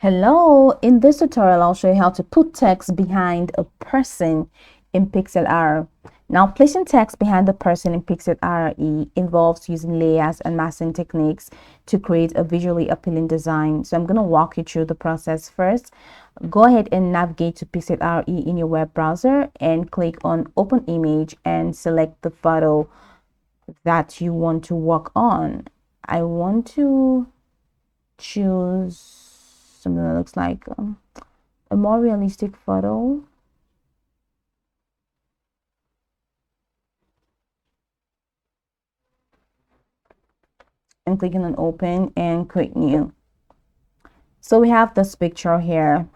Hello, in this tutorial I'll show you how to put text behind a person in Pixlr. Now, placing text behind the person in Pixlr involves using layers and masking techniques to create a visually appealing design. So I'm going to walk you through the process. First, go ahead and navigate to Pixlr in your web browser and click on Open Image and select the photo that you want to work on. I want to choose something that looks like a more realistic photo. And clicking on open and create new. So we have this picture here.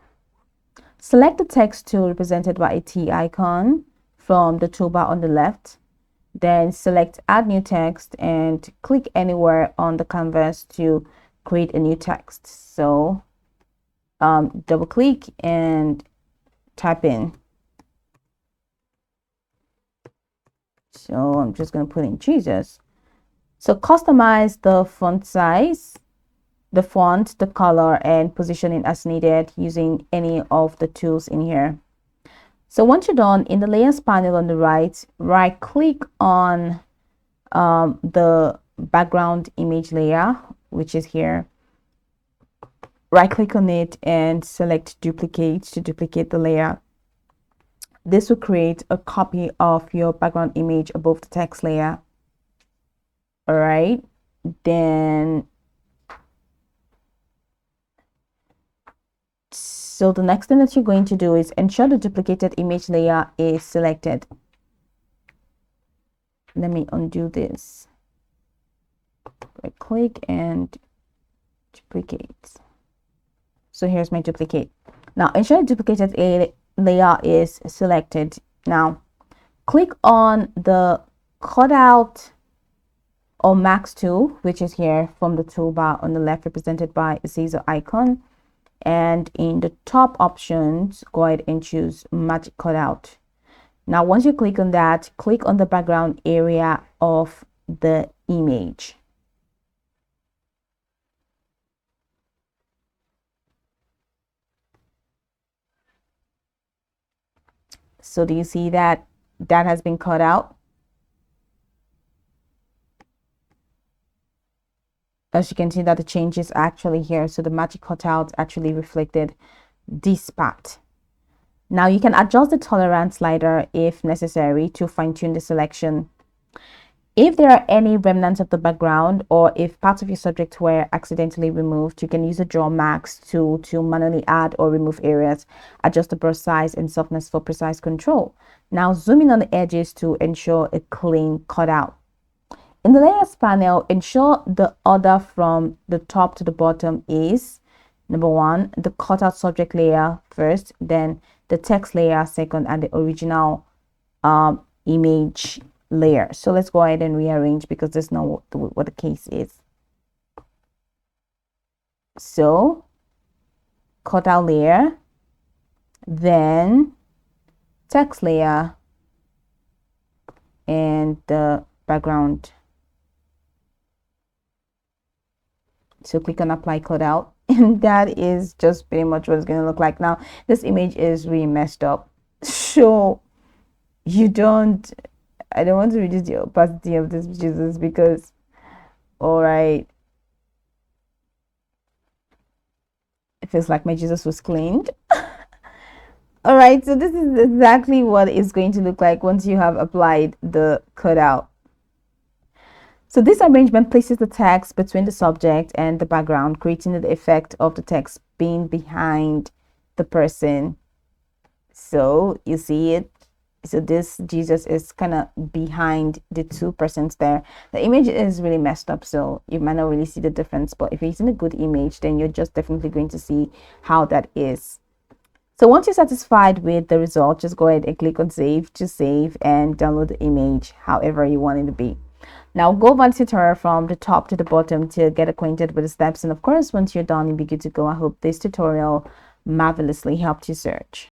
Select the text tool represented by a T icon from the toolbar on the left. Then select add new text and click anywhere on the canvas to create a new text. So double click and type in. So I'm just going to put in Jesus. So customize the font size, the font, the color, and positioning as needed using any of the tools in here. So once you're done, in the layers panel on the right click on the background image layer, which is here. Right click on it and select duplicate to duplicate the layer. This will create a copy of your background image above the text layer. All right, then so the next thing that you're going to do is ensure the duplicated image layer is selected. Let me undo this. Right click and duplicate. So here's my duplicate. Now ensure the duplicated layer is selected. Now click on the cutout or max tool, which is here from the toolbar on the left, represented by a scissor icon, and in the top options go ahead and choose magic cutout. Now once you click on that, click on the background area of the image. So do you see that has been cut out? As you can see that the change is actually here. So the magic cutout actually reflected this part. Now you can adjust the tolerance slider if necessary to fine-tune the selection. If there are any remnants of the background or if parts of your subject were accidentally removed, you can use the Draw Max tool to manually add or remove areas. Adjust the brush size and softness for precise control. Now zoom in on the edges to ensure a clean cutout. In the layers panel, ensure the order from the top to the bottom is number 1, the cutout subject layer first, then the text layer second, and the original image layer. So let's go ahead and rearrange because that's not what the case is. So cutout layer, then text layer, and the background. So click on apply cutout, and that is just pretty much what it's going to look like. Now this image is really messed up, so I don't want to reduce the opacity of this Jesus because, all right, it feels like my Jesus was cleaned. All right, so this is exactly what it's going to look like once you have applied the cutout. So this arrangement places the text between the subject and the background, creating the effect of the text being behind the person. So you see it. So this Jesus is kind of behind the two persons there. The image is really messed up, so you might not really see the difference. But if you're using a good image, then you're just definitely going to see how that is. So once you're satisfied with the result, just go ahead and click on save to save and download the image however you want it to be. Now go over the tutorial from the top to the bottom to get acquainted with the steps. And of course, once you're done, you'll be good to go. I hope this tutorial marvelously helped you search.